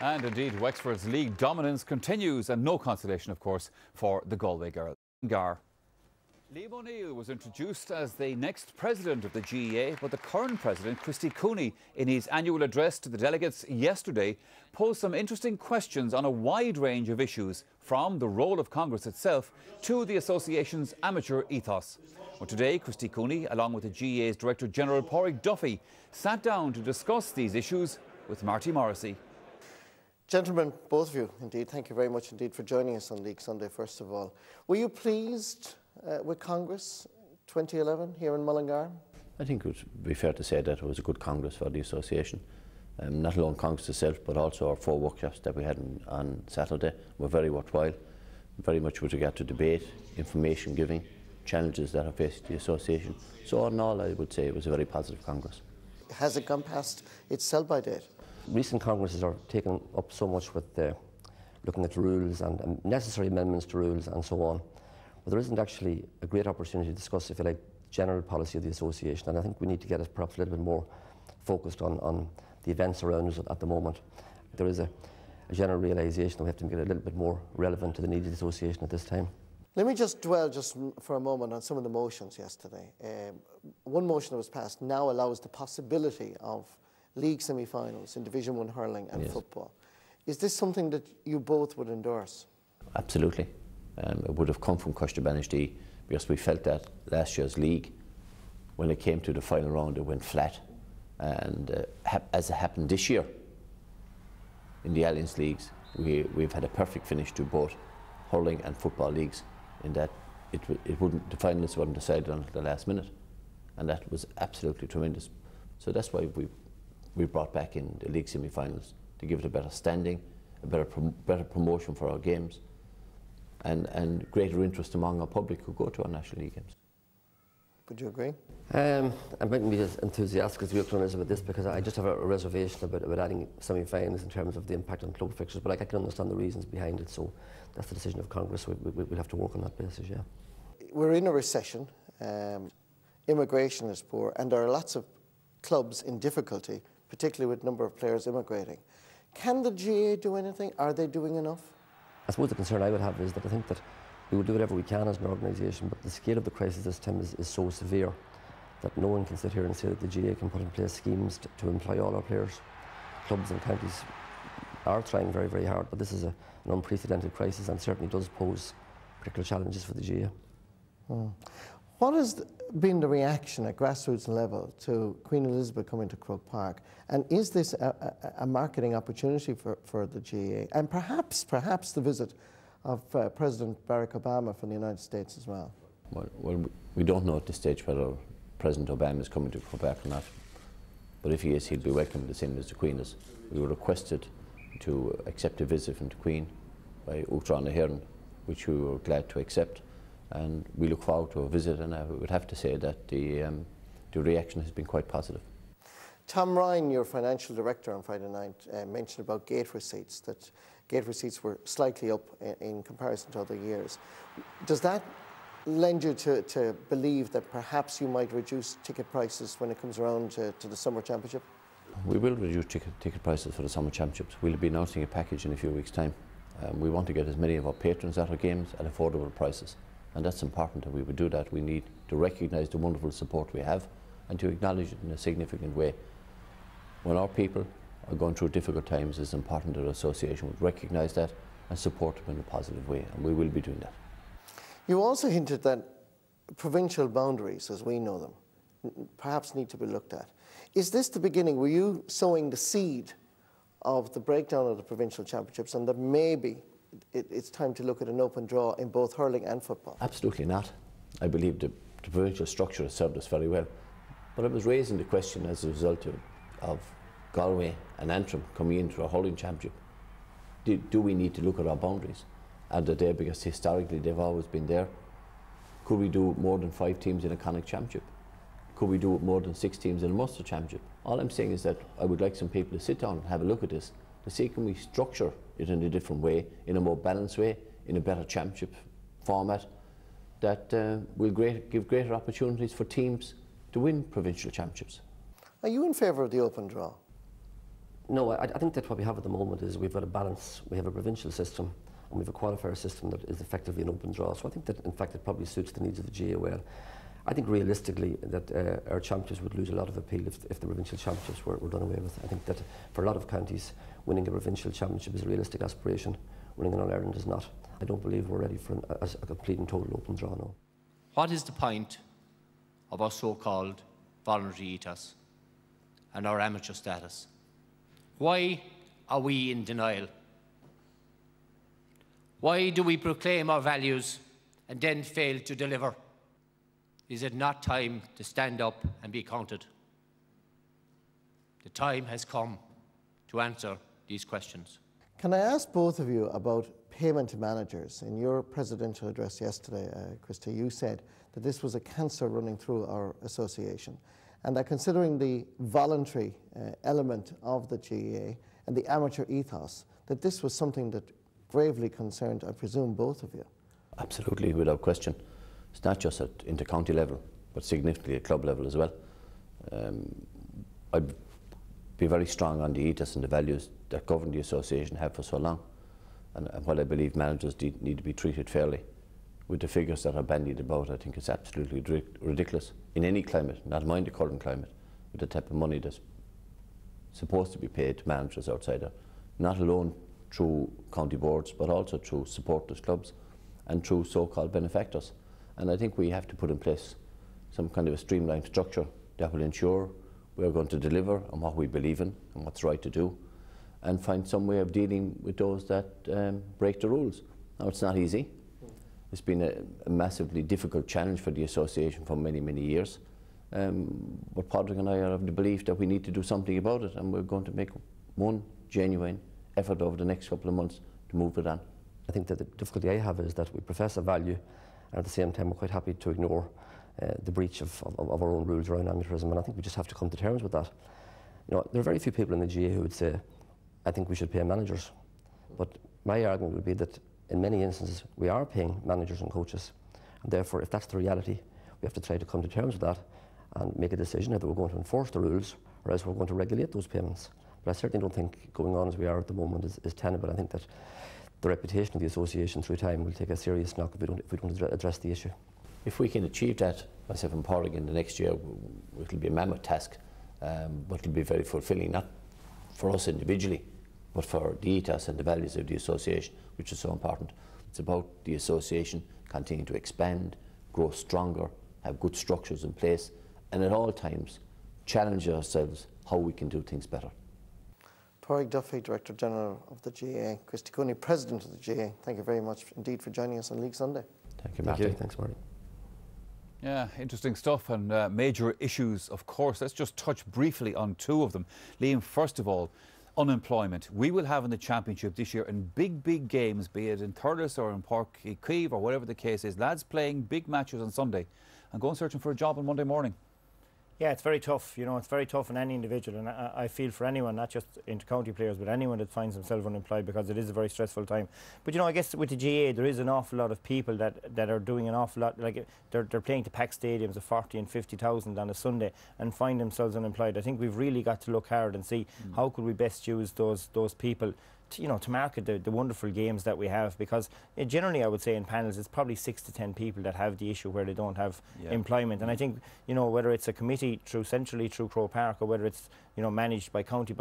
And indeed, Wexford's league dominance continues, and no consolation, of course, for the Galway girl. Liam O'Neill was introduced as the next president of the GAA, but the current president, Christy Cooney, in his annual address to the delegates yesterday, posed some interesting questions on a wide range of issues, from the role of Congress itself to the association's amateur ethos. Well, today, Christy Cooney, along with the GAA's Director General Paudric Duffy, sat down to discuss these issues with Marty Morrissey. Gentlemen, both of you, indeed, thank you very much indeed for joining us on League Sunday, first of all. Were you pleased with Congress 2011 here in Mullingar? I think it would be fair to say that it was a good Congress for the association. Not alone Congress itself, but also our 4 workshops that we had on Saturday were very worthwhile, very much with regard to debate, information giving, challenges that are facing the association. So all in all, I would say it was a very positive Congress. Has it gone past its sell-by date? Recent Congresses are taken up so much with looking at rules and necessary amendments to rules and so on. But there isn't actually a great opportunity to discuss, if you like, general policy of the association, and I think we need to get it perhaps a little bit more focused on the events around us at the moment. There is a general realisation that we have to make it a little bit more relevant to the needs of the association at this time. Let me just dwell for a moment on some of the motions yesterday. One motion that was passed now allows the possibility of league semi-finals in Division 1 hurling and football. Is this something that you both would endorse? Absolutely. It would have come from Costa Banishty, because we felt that last year's league, when it came to the final round, it went flat. And as it happened this year in the Alliance leagues, we've had a perfect finish to both hurling and football leagues, in that the finalists weren't decided until the last minute, and that was absolutely tremendous. So that's why we brought back in the league semi-finals, to give it a better standing, a better promotion for our games, and greater interest among our public who go to our National League games. Would you agree? I mightn't be as enthusiastic as the other is about this, because I just have a reservation about adding semi-finals in terms of the impact on club fixtures, but I can understand the reasons behind it, so that's the decision of Congress. We'll have to work on that basis, yeah. We're in a recession, immigration is poor, and there are lots of clubs in difficulty, particularly with the number of players immigrating. Can the GAA do anything? Are they doing enough? I suppose the concern I would have is that I think that we will do whatever we can as an organisation, but the scale of the crisis this time is so severe that no one can sit here and say that the GAA can put in place schemes to employ all our players. Clubs and counties are trying very, very hard, but this is an unprecedented crisis and certainly does pose particular challenges for the GAA. What has been the reaction at grassroots level to Queen Elizabeth coming to Croke Park? And is this a marketing opportunity for the GAA? And perhaps the visit of President Barack Obama from the United States as well? Well, we don't know at this stage whether President Obama is coming to Croke Park or not. But if he is, he'll be welcome the same as the Queen is. We were requested to accept a visit from the Queen by Uachtaráin Hearn, which we were glad to accept. And we look forward to a visit, and I would have to say that the reaction has been quite positive. Tom Ryan, your financial director on Friday night, mentioned about gate receipts, that gate receipts were slightly up in comparison to other years. Does that lend you to believe that perhaps you might reduce ticket prices when it comes around to the Summer Championship? We will reduce ticket prices for the Summer Championships. We'll be announcing a package in a few weeks' time. We want to get as many of our patrons at our games at affordable prices. And that's important that we would do that. We need to recognise the wonderful support we have and to acknowledge it in a significant way. When our people are going through difficult times, it's important that our association would recognise that and support them in a positive way, and we will be doing that. You also hinted that provincial boundaries, as we know them, perhaps need to be looked at. Is this the beginning? Were you sowing the seed of the breakdown of the provincial championships, and that maybe it's time to look at an open draw in both hurling and football? Absolutely not. I believe the provincial structure has served us very well. But I was raising the question as a result of Galway and Antrim coming into a hurling championship. Do we need to look at our boundaries? Are they there because historically they've always been there? Could we do more than 5 teams in a Connacht championship? Could we do more than 6 teams in a Munster championship? All I'm saying is that I would like some people to sit down and have a look at this, to see can we structure it in a different way, in a more balanced way, in a better championship format that will give greater opportunities for teams to win provincial championships. Are you in favour of the open draw? No, I think that what we have at the moment is we've got a balance. We have a provincial system and we have a qualifier system that is effectively an open draw. So I think that, in fact, it probably suits the needs of the GAA well. I think realistically that our championships would lose a lot of appeal if the provincial championships were done away with. I think that for a lot of counties, winning a provincial championship is a realistic aspiration. Winning an All-Ireland is not. I don't believe we're ready for a complete and total open draw now. What is the point of our so-called voluntary ethos and our amateur status? Why are we in denial? Why do we proclaim our values and then fail to deliver? Is it not time to stand up and be counted? The time has come to answer these questions. Can I ask both of you about payment to managers? In your presidential address yesterday, Christy, you said that this was a cancer running through our association, and that considering the voluntary element of the GAA and the amateur ethos, that this was something that gravely concerned, I presume, both of you. Absolutely, without question. It's not just at inter-county level, but significantly at club level as well. I'd be very strong on the ethos and the values that govern the association have for so long. And while I believe managers need to be treated fairly, with the figures that are bandied about, I think it's absolutely ridiculous in any climate, not mind the current climate, with the type of money that's supposed to be paid to managers outside there, not alone through county boards, but also through supporters clubs and through so-called benefactors. And I think we have to put in place some kind of a streamlined structure that will ensure we're going to deliver on what we believe in and what's right to do, and find some way of dealing with those that break the rules. Now, it's not easy. It's been a massively difficult challenge for the association for many, many years. But Paudric and I are of the belief that we need to do something about it, and we're going to make one genuine effort over the next couple of months to move it on. I think that the difficulty I have is that we profess a value, and at the same time we're quite happy to ignore the breach of our own rules around amateurism, and I think we just have to come to terms with that. You know, there are very few people in the GAA who would say, I think we should pay managers. But my argument would be that in many instances we are paying managers and coaches, and therefore if that's the reality, we have to try to come to terms with that and make a decision whether we're going to enforce the rules or else we're going to regulate those payments. But I certainly don't think going on as we are at the moment is tenable. I think that the reputation of the association through time will take a serious knock if we don't address the issue. If we can achieve that, myself and Paudric, in the next year, it'll be a mammoth task, but it'll be very fulfilling, not for us individually, but for the ethos and the values of the association, which is so important. It's about the association continuing to expand, grow stronger, have good structures in place, and at all times challenge ourselves how we can do things better. Paudric Duffy, Director General of the GAA, Christy Cooney, President of the GAA, thank you very much indeed for joining us on League Sunday. Thank you, Martin. Thanks, Martin. Yeah, interesting stuff, and major issues, of course. Let's just touch briefly on two of them. Liam, first of all, unemployment. We will have in the championship this year in big games, be it in Thurles or in Páirc Uí Chaoimh or whatever the case is, lads playing big matches on Sunday and going searching for a job on Monday morning. Yeah, it's very tough. You know, it's very tough on any individual, and I feel for anyone, not just inter-county players, but anyone that finds themselves unemployed, because it is a very stressful time. But you know, I guess with the GAA, there is an awful lot of people that are doing an awful lot. Like they're playing to packed stadiums of 40 and 50,000 on a Sunday and find themselves unemployed. I think we've really got to look hard and see how could we best use those people, you know, to market the wonderful games that we have, because generally I would say in panels it's probably 6 to 10 people that have the issue where they don't have employment. And I think, you know, whether it's a committee centrally through Croke Park or whether it's, you know, managed by county,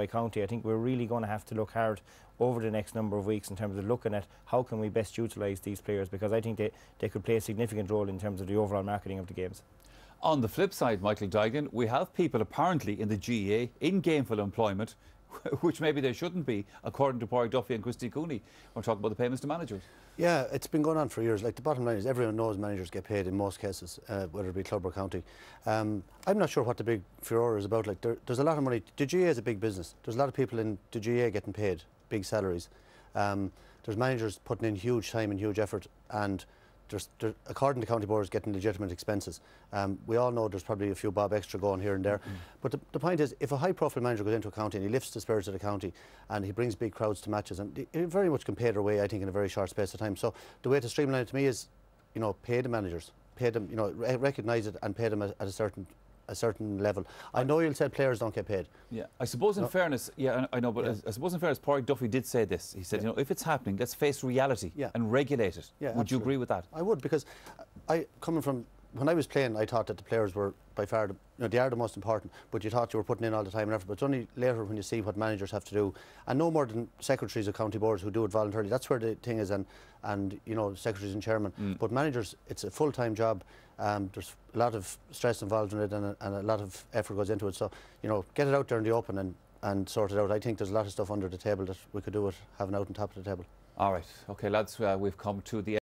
I think we're really going to have to look hard over the next number of weeks in terms of looking at how can we best utilise these players, because I think they could play a significant role in terms of the overall marketing of the games. On the flip side, Michael Duigan, we have people apparently in the GAA in gainful employment, which maybe they shouldn't be, according to Paudric Duffy and Christy Cooney. We're talking about the payments to managers. Yeah, it's been going on for years. Like, the bottom line is everyone knows managers get paid in most cases, whether it be club or county. I'm not sure what the big furore is about. Like, there's a lot of money. The GAA is a big business. There's a lot of people in the GAA getting paid big salaries. There's managers putting in huge time and huge effort, and according to county boards, getting legitimate expenses. We all know there's probably a few bob extra going here and there. But the point is, if a high-profile manager goes into a county and he lifts the spirits of the county and he brings big crowds to matches, and he very much can pay their way, I think, in a very short space of time. So the way to streamline it to me is, you know, pay the managers, pay them, you know, recognise it and pay them at a certain a certain level. I know you'll say players don't get paid. Yeah, I suppose in fairness, yeah, I know, but I suppose in fairness, Paudric Duffy did say this. He said, you know, if it's happening, let's face reality and regulate it. Yeah, would you agree with that? I would, because coming from when I was playing, I thought that the players were by far, they are the most important, but you thought you were putting in all the time and effort. But it's only later when you see what managers have to do, and no more than secretaries of county boards who do it voluntarily. That's where the thing is, and you know, secretaries and chairman. But managers, it's a full-time job. There's a lot of stress involved in it, and a lot of effort goes into it. So, you know, get it out there in the open and sort it out. I think there's a lot of stuff under the table that we could do with having out on top of the table. All right, okay, lads, we've come to the